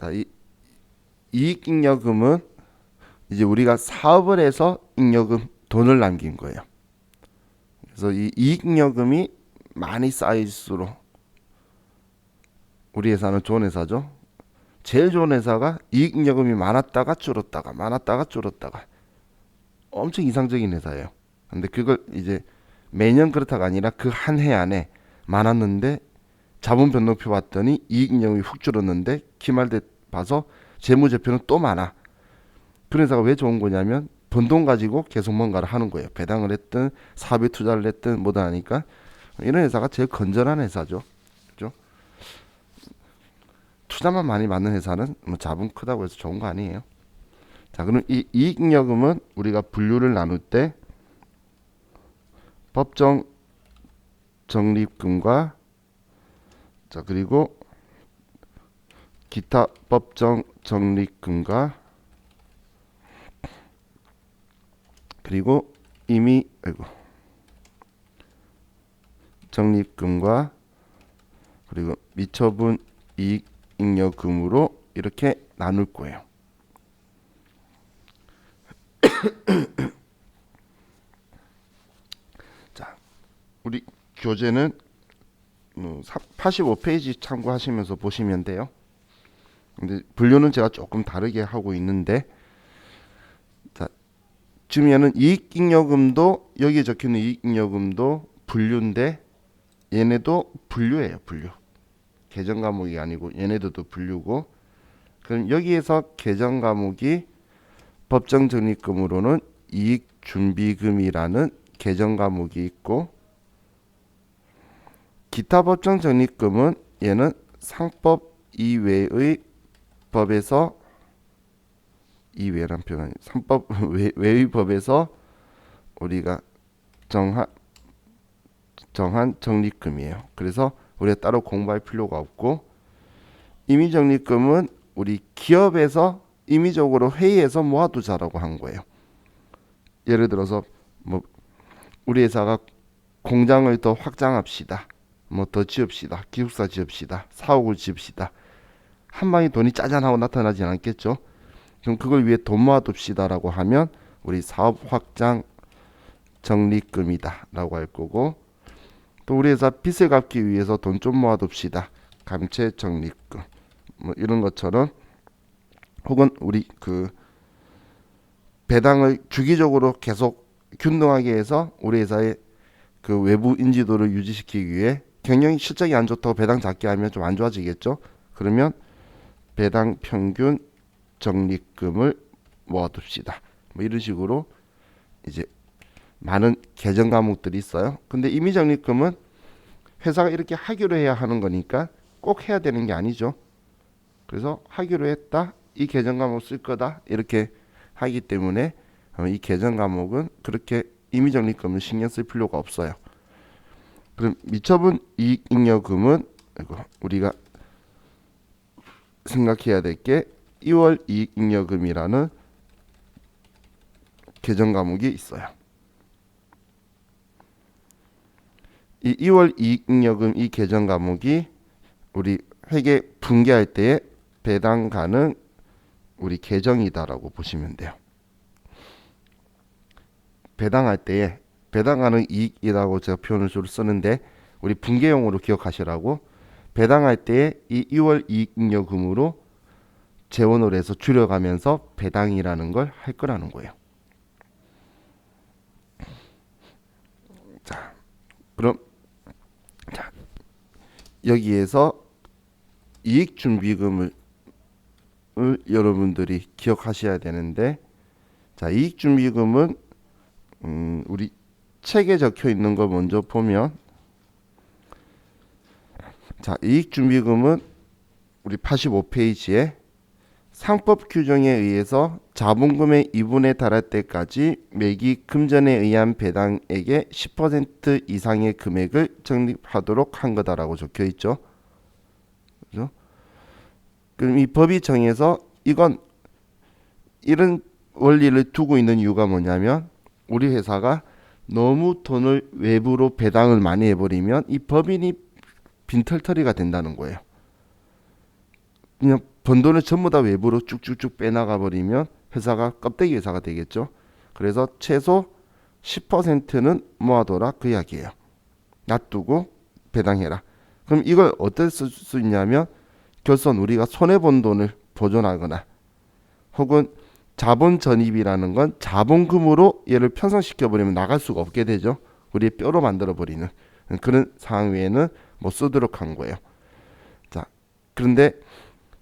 자, 이 이익잉여금은 이제 우리가 사업을 해서 잉여금 돈을 남긴 거예요. 그래서 이 이익잉여금이 많이 쌓일수록 우리 회사는 좋은 회사죠. 제일 좋은 회사가 이익잉여금이 많았다가 줄었다가 많았다가 줄었다가 엄청 이상적인 회사예요. 근데 그걸 이제 매년 그렇다가 아니라 그 한 해 안에 많았는데 자본 변동표 봤더니 이익잉여금이 훅 줄었는데 기말 때 봐서 재무제표는 또 많아. 그런 회사가 왜 좋은 거냐면 번 돈 가지고 계속 뭔가를 하는 거예요. 배당을 했든 사업에 투자를 했든 뭐다 하니까 이런 회사가 제일 건전한 회사죠. 그죠? 투자만 많이 받는 회사는 뭐 자본 크다고 해서 좋은 거 아니에요. 자, 그럼 이 이익잉여금은 우리가 분류를 나눌 때 법정 적립금과 자 그리고 기타 법정 적립금과 그리고 이미 적립금과 그리고 미처분 이익잉여금으로 이렇게 나눌 거예요. 자, 우리 교재는 85페이지 참고하시면서 보시면 돼요. 근데 분류는 제가 조금 다르게 하고 있는데, 자, 지금 얘는 이익잉여금도 여기에 적혀있는 이익잉여금도 분류인데 얘네도 분류예요. 분류. 계정 과목이 아니고 얘네들도 분류고, 그럼 여기에서 계정 과목이 법정 적립금으로는 이익준비금이라는 계정 과목이 있고, 기타 법정 적립금은 얘는 상법 이외의 법에서 이외란 표현이 상법 외의 법에서 우리가 정한 적립금이에요. 그래서 우리가 따로 공부할 필요가 없고, 임의 적립금은 우리 기업에서 임의적으로 회의해서 모아두자라고 한 거예요. 예를 들어서 뭐 우리 회사가 공장을 더 확장합시다. 뭐 더 지읍시다. 기숙사 지읍시다. 사옥을 지읍시다. 한 방에 돈이 짜잔 하고 나타나진 않겠죠. 그럼 그걸 위해 돈 모아둡시다라고 하면 우리 사업 확장 적립금이다라고 할 거고, 또 우리 회사 빚을 갚기 위해서 돈 좀 모아둡시다. 감채 적립금. 뭐 이런 것처럼, 혹은 우리 그 배당을 주기적으로 계속 균등하게 해서 우리 회사의 그 외부 인지도를 유지시키기 위해 경영이 실적이 안 좋다고 배당 작게 하면 좀 안 좋아지겠죠. 그러면 배당 평균 적립금을 모아둡시다. 뭐 이런 식으로 이제 많은 계정 과목들이 있어요. 근데 임의 적립금은 회사가 이렇게 하기로 해야 하는 거니까 꼭 해야 되는 게 아니죠. 그래서 하기로 했다. 이 계정 과목 쓸 거다. 이렇게 하기 때문에 이 계정 과목은 그렇게 임의 적립금은 신경 쓸 필요가 없어요. 그럼 미처분 이익잉여금은 우리가 생각해야 될 게 2월 이익잉여금이라는 계정 과목이 있어요. 이 2월 이익잉여금 이 계정 과목이 우리 회계 분계할 때에 배당 가능 우리 계정이다라고 보시면 돼요. 배당할 때에 배당 가능 이익이라고 제가 표현을 주로 쓰는데 우리 분계용으로 기억하시라고, 배당할 때에 이 2월 이익잉여금으로 재원을 해서 줄여가면서 배당이라는 걸 할 거라는 거예요. 자, 그럼 자, 여기에서 이익준비금을 여러분들이 기억하셔야 되는데, 자, 이익준비금은 우리 책에 적혀 있는 거 먼저 보면, 자, 이익준비금은 우리 85페이지에 상법 규정에 의해서 자본금의 2분에 달할 때까지 매기 금전에 의한 배당액의 10% 이상의 금액을 적립하도록 한 거다라고 적혀 있죠. 그죠? 그럼 이 법이 정해서 이건 이런 원리를 두고 있는 이유가 뭐냐면, 우리 회사가 너무 돈을 외부로 배당을 많이 해버리면 이 법인이 빈털터리가 된다는 거예요. 그냥 번 돈을 전부 다 외부로 쭉쭉쭉 빼나가 버리면 회사가 껍데기 회사가 되겠죠. 그래서 최소 10%는 모아둬라 그 이야기예요. 놔두고 배당해라. 그럼 이걸 어떻게 쓸 수 있냐면 결선 우리가 손해본 돈을 보존하거나 혹은 자본 전입이라는 건 자본금으로 얘를 편성시켜 버리면 나갈 수가 없게 되죠. 우리의 뼈로 만들어 버리는 그런 상황 외에는 못 쓰도록 한 거예요. 자, 그런데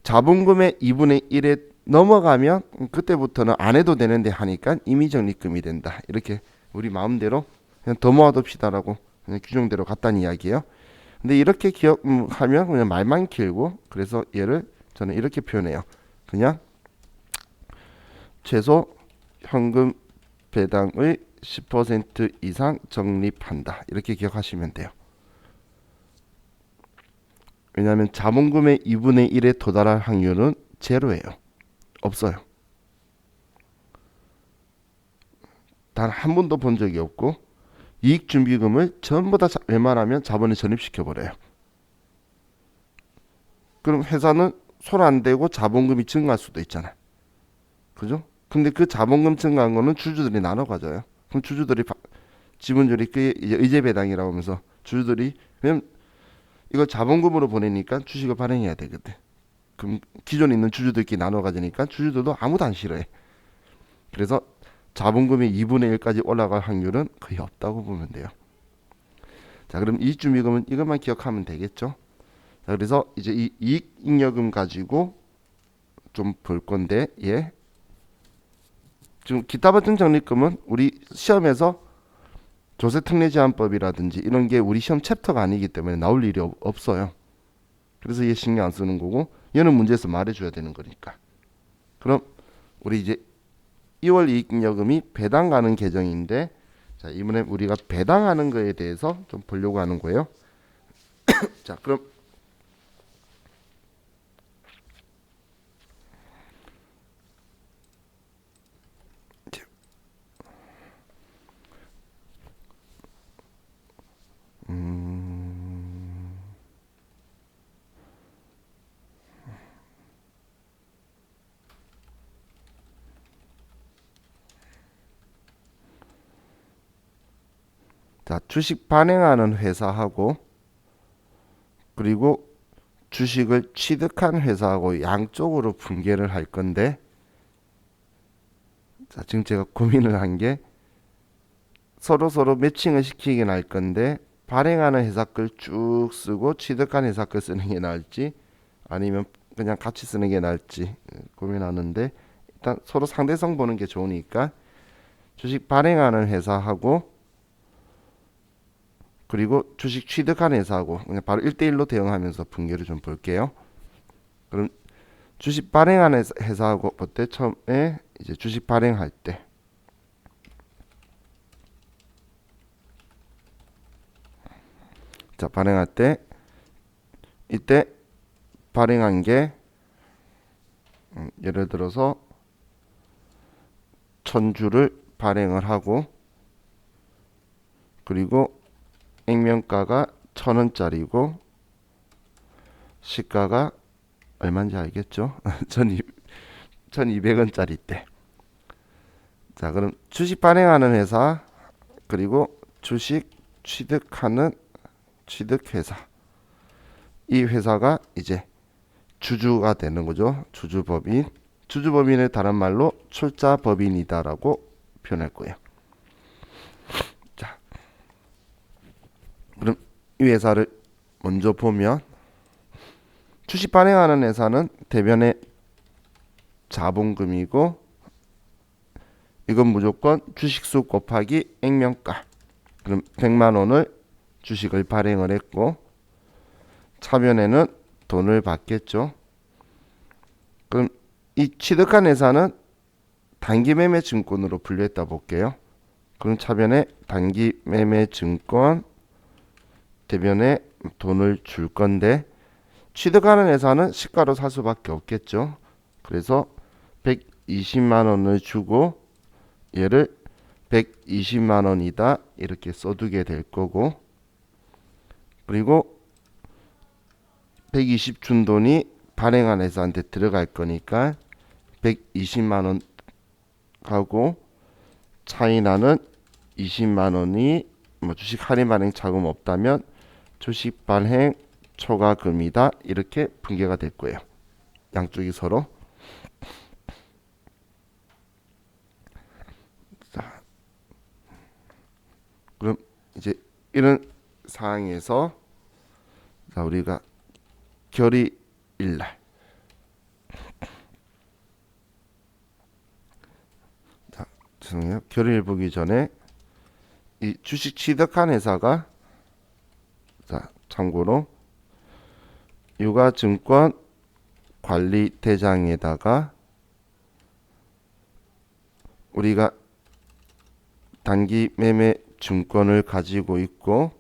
자본금의 2분의 1에 넘어가면 그때부터는 안 해도 되는데 하니까 임의적립금이 된다. 이렇게 우리 마음대로 그냥 더 모아둡시다라고 그냥 규정대로 갔다는 이야기예요. 근데 이렇게 기억하면 그냥 말만 길고 그래서 얘를 저는 이렇게 표현해요. 그냥 최소 현금 배당의 10% 이상 적립한다. 이렇게 기억하시면 돼요. 왜냐하면 자본금의 2분의 1에 도달할 확률은 제로예요. 없어요. 단 한 번도 본 적이 없고 이익준비금을 전부 다 웬만하면 자본에 전입시켜 버려요. 그럼 회사는 손 안 대고 자본금이 증가할 수도 있잖아. 그죠? 근데 그 자본금 증가한 거는 주주들이 나눠 가져요. 그럼 주주들이 지분율이 그 이제 의제 배당이라고 하면서 주주들이 왜냐면 이걸 자본금으로 보내니까 주식을 발행해야 되거든. 그럼 기존에 있는 주주들끼리 나눠 가지니까 주주들도 아무도 안 싫어해. 그래서 자본금이 2분의 1까지 올라갈 확률은 거의 없다고 보면 돼요. 자, 그럼 이익준비금은 이것만 기억하면 되겠죠. 자, 그래서 이제 이 이익잉여금 가지고 좀 볼 건데, 예. 지금 기타 발생 적립금은 우리 시험에서 조세특례제한법이라든지 이런 게 우리 시험 챕터가 아니기 때문에 나올 일이 없어요. 그래서 얘 신경 안 쓰는 거고, 얘는 문제에서 말해줘야 되는 거니까. 그럼 우리 이제 2월 이익잉여금이 배당 가는 계정인데, 자, 이번에 우리가 배당하는 거에 대해서 좀 보려고 하는 거예요. 자, 그럼 자, 주식 발행하는 회사하고 그리고 주식을 취득한 회사하고 양쪽으로 분개를 할 건데, 자, 지금 제가 고민을 한 게 서로 매칭을 시키긴 할 건데 발행하는 회사 걸 쭉 쓰고 취득한 회사 걸 쓰는 게 나을지 아니면 그냥 같이 쓰는 게 나을지 고민하는데, 일단 서로 상대성 보는 게 좋으니까 주식 발행하는 회사하고 그리고 주식 취득한 회사하고 그냥 바로 1대1로 대응하면서 분개를 좀 볼게요. 그럼 주식 발행하는 회사하고 볼 때 처음에 이제 주식 발행할 때 자, 발행할 때 이때 발행한 게 예를 들어서 1000주를 발행을 하고 그리고 액면가가 1000원짜리고 시가가 얼마인지 알겠죠? 1200원짜리 때. 자, 그럼 주식 발행하는 회사 그리고 주식 취득하는 취득회사, 이 회사가 이제 주주가 되는 거죠. 주주법인. 주주법인을 다른 말로 출자법인이다라고 표현할 거예요. 자, 그럼 이 회사를 먼저 보면 주식 발행하는 회사는 대변의 자본금이고 이건 무조건 주식수 곱하기 액면가. 그럼 100만 원을 주식을 발행을 했고 차변에는 돈을 받겠죠. 그럼 이 취득한 회사는 단기매매 증권으로 분류했다 볼게요. 그럼 차변에 단기매매 증권 대변에 돈을 줄 건데 취득하는 회사는 시가로 살 수밖에 없겠죠. 그래서 120만 원을 주고 얘를 120만 원이다 이렇게 써두게 될 거고, 그리고 120 준 돈이 발행한 회사한테 들어갈 거니까 120만 원 가고 차이나는 20만 원이 뭐 주식 할인 발행 자금 없다면 주식 발행 초과금이다. 이렇게 분개가 될 거예요. 양쪽이 서로. 자, 그럼 이제 이런 상황에서 자, 우리가 결의일날 자, 죄송해요. 결의일 보기 전에 이 주식 취득한 회사가 자, 참고로 유가증권 관리대장에다가 우리가 단기 매매 증권을 가지고 있고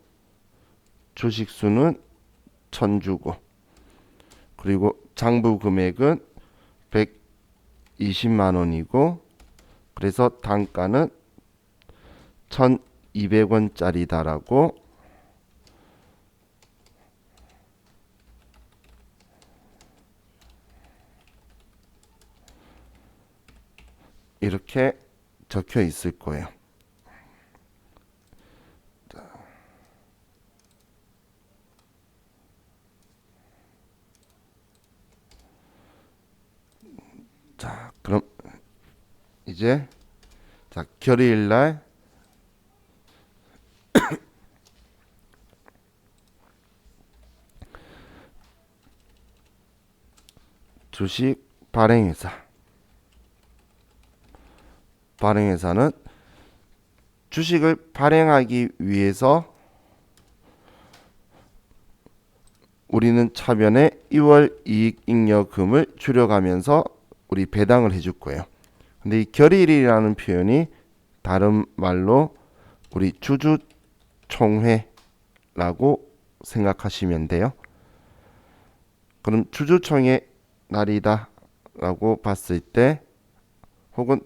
주식수는 1000주고 그리고 장부 금액은 120만 원이고 그래서 단가는 1200원짜리다라고 이렇게 적혀 있을 거예요. 자, 그럼 이제 자, 결의일 날 주식 발행회사는 주식을 발행하기 위해서 우리는 차변에 2월 이익잉여금을 줄여가면서 우리 배당을 해줄 거예요. 근데 이 결의일이라는 표현이 다른 말로 우리 주주총회라고 생각하시면 돼요. 그럼 주주총회 날이다 라고 봤을 때 혹은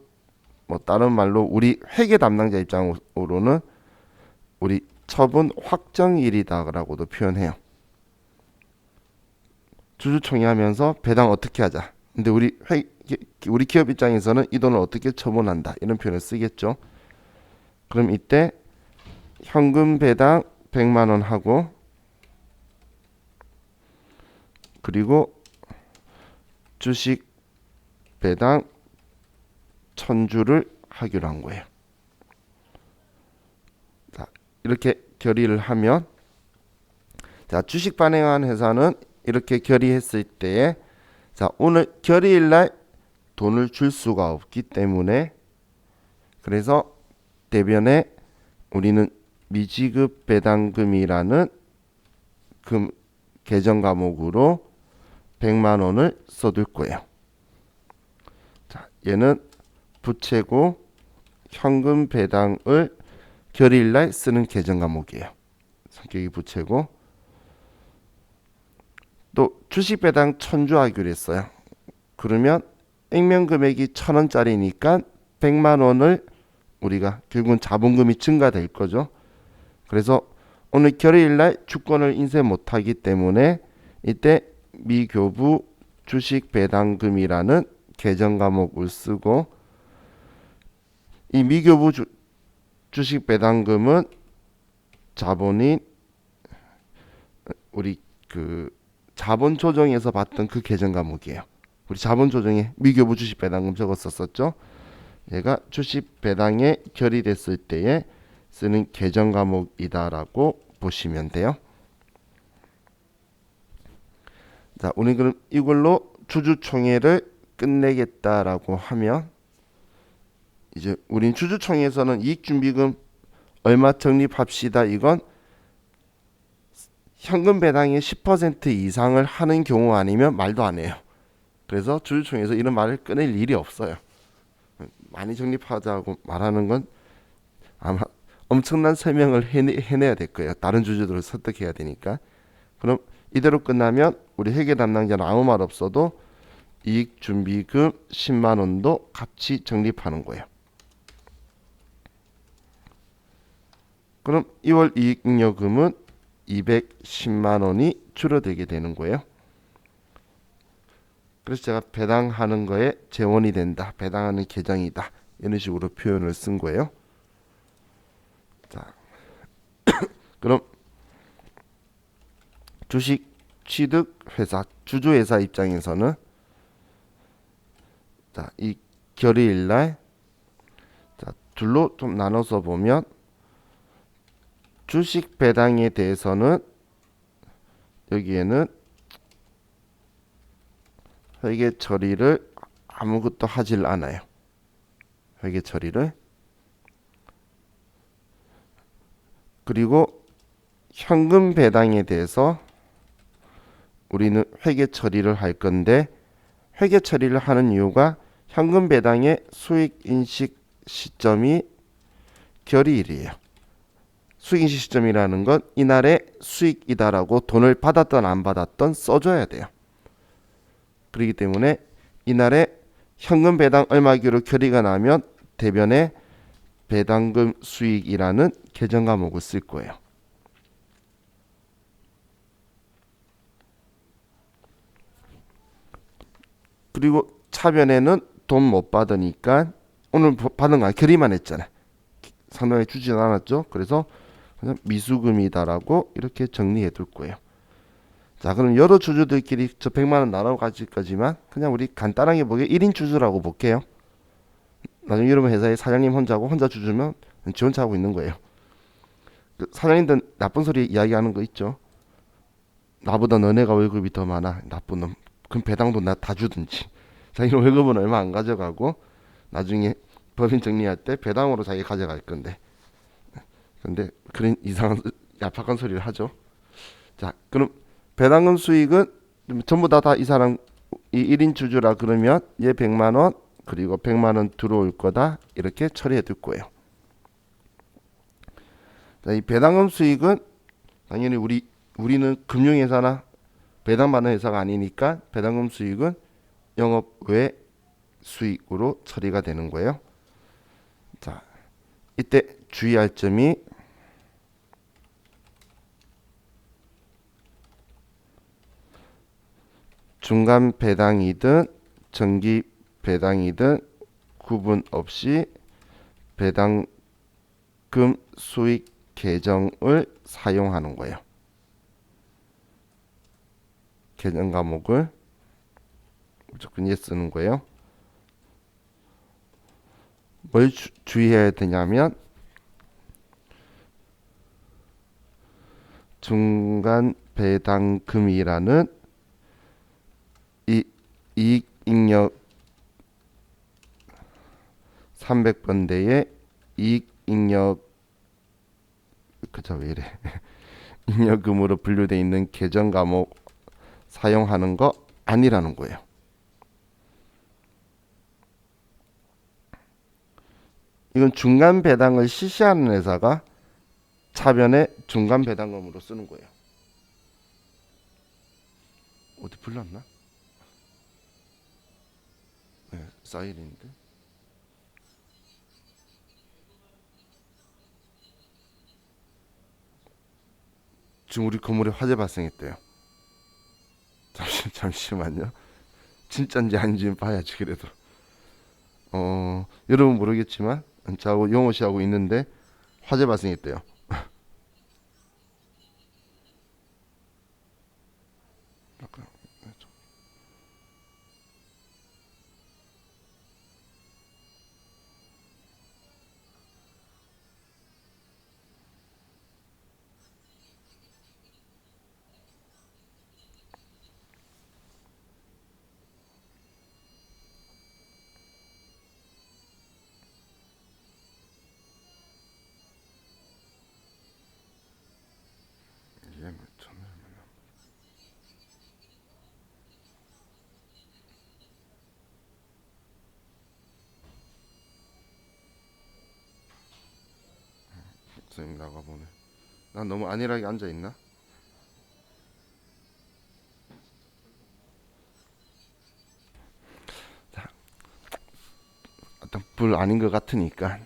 뭐 다른 말로 우리 회계 담당자 입장으로는 우리 처분 확정일이다 라고도 표현해요. 주주총회 하면서 배당 어떻게 하자. 근데 우리 기업 입장에서는 이 돈을 어떻게 처분한다. 이런 표현을 쓰겠죠. 그럼 이때 현금 배당 100만 원 하고 그리고 주식 배당 1000주를 하기로 한 거예요. 자, 이렇게 결의를 하면 자, 주식 발행한 회사는 이렇게 결의했을 때에 자, 오늘 결의일 날 돈을 줄 수가 없기 때문에 그래서 대변에 우리는 미지급 배당금이라는 계정 과목으로 100만 원을 써둘 거예요. 자, 얘는 부채고 현금 배당을 결의일 날 쓰는 계정 과목이에요. 성격이 부채고 또 주식 배당 1000주 하기로 했어요. 그러면 액면 금액이 1000원짜리니까 100만 원을 우리가 결국은 자본금이 증가될 거죠. 그래서 오늘 결의일 날 주권을 인쇄 못하기 때문에 이때 미교부 주식 배당금이라는 계정 과목을 쓰고 이 미교부 주식 배당금은 자본인 우리 자본 조정에서 봤던 그 계정 과목이에요. 우리 자본 조정에 미교부 주식 배당금 적었었죠. 얘가 주식 배당에 결의됐을 때에 쓰는 계정 과목이다라고 보시면 돼요. 자, 우리 그럼 이걸로 주주총회를 끝내겠다라고 하면 이제 우린 주주총회에서는 이익준비금 얼마 적립합시다. 이건 현금 배당의 10% 이상을 하는 경우 아니면 말도 안 해요. 그래서 주주총회에서 이런 말을 꺼낼 일이 없어요. 많이 적립하자고 말하는 건 아마 엄청난 설명을 해내야 될 거예요. 다른 주주들을 설득해야 되니까. 그럼 이대로 끝나면 우리 회계 담당자는 아무 말 없어도 이익준비금 10만 원도 같이 적립하는 거예요. 그럼 2월 이익잉여금은 210만 원이 줄어들게 되는 거예요. 그래서 제가 배당하는 거에 재원이 된다, 배당하는 계정이다, 이런 식으로 표현을 쓴 거예요. 자, 그럼 주식 취득 회사, 주주회사 입장에서는 자, 이 결의일 날 자, 둘로 좀 나눠서 보면 주식 배당에 대해서는 여기에는 회계 처리를 아무것도 하질 않아요. 회계 처리를. 그리고 현금 배당에 대해서 우리는 회계 처리를 할 건데, 회계 처리를 하는 이유가 현금 배당의 수익 인식 시점이 결의일이에요. 수익 인식 시점이라는 건 이날의 수익이다라고 돈을 받았던 안 받았던 써줘야 돼요. 그렇기 때문에 이날에 현금 배당 얼마기로 결의가 나면 대변에 배당금 수익이라는 계정 과목을 쓸 거예요. 그리고 차변에는 돈 못 받으니까 오늘 받은 거 결의만 했잖아요. 상당히 주진 않았죠. 그래서 그냥 미수금이다라고 이렇게 정리해 둘 거예요. 자, 그럼 여러 주주들끼리 저 100만 원 나눠 가질 거지만 그냥 우리 간단하게 보기에 1인 주주라고 볼게요. 나중에 여러분 회사에 사장님 혼자고 혼자 주주면 지 혼자 하고 있는 거예요. 그 사장님들 나쁜 소리 이야기하는 거 있죠. 나보다 너네가 월급이 더 많아, 나쁜 놈. 그럼 배당도 나 다 주든지. 자기는 월급은 얼마 안 가져가고 나중에 법인 정리할 때 배당으로 자기 가져갈 건데. 근데 그런 이상한 얄팍한 소리를 하죠. 자, 그럼 배당금 수익은 전부 다 이 사람 이 1인 주주라 그러면 얘 100만 원 그리고 100만 원 들어올 거다, 이렇게 처리해 둘 거예요. 자, 이 배당금 수익은 당연히 우리는 금융회사나 배당받는 회사가 아니니까 배당금 수익은 영업 외 수익으로 처리가 되는 거예요. 자, 이때 주의할 점이 중간 배당이든 정기 배당이든 구분 없이 배당금 수익 계정을 사용하는 거예요. 계정 과목을 무조건 예 쓰는 거예요. 뭘 주의해야 되냐면 중간 배당금이라는 이 이익잉여 300번대의 이익잉여 그저 왜 이래 잉여금으로 분류되어 있는 계정 과목 사용하는 거 아니라는 거예요. 이건 중간 배당을 실시하는 회사가 차변에 중간 배당금으로 쓰는 거예요. 어디 불났나? 네, 사이렌인데. 지금 우리 건물에 화재 발생했대요. 잠시만요. 진짜인지 아닌지 봐야지 그래도. 여러분 모르겠지만 저하고 용호 씨하고 있는데 화재 발생했대요. 선생님 나가보네. 난 너무 안일하게 앉아있나? 자, 어떤 불 아닌 것 같으니까.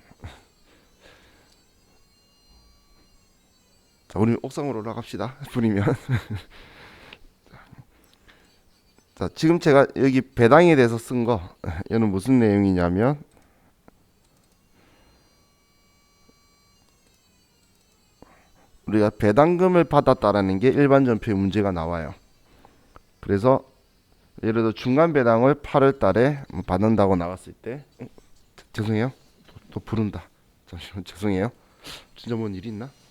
자, 우리 옥상으로 올라갑시다. 불이면. 자, 지금 제가 여기 배당에 대해서 쓴 거, 얘는 무슨 내용이냐면, 우리가 배당금을 받았다라는 게 일반 전표에 문제가 나와요. 그래서 예를 들어 중간 배당을 8월 달에 받는다고 나왔을 때, 죄송해요. 또 부른다. 잠시만, 죄송해요. 진짜 뭔 일이 있나?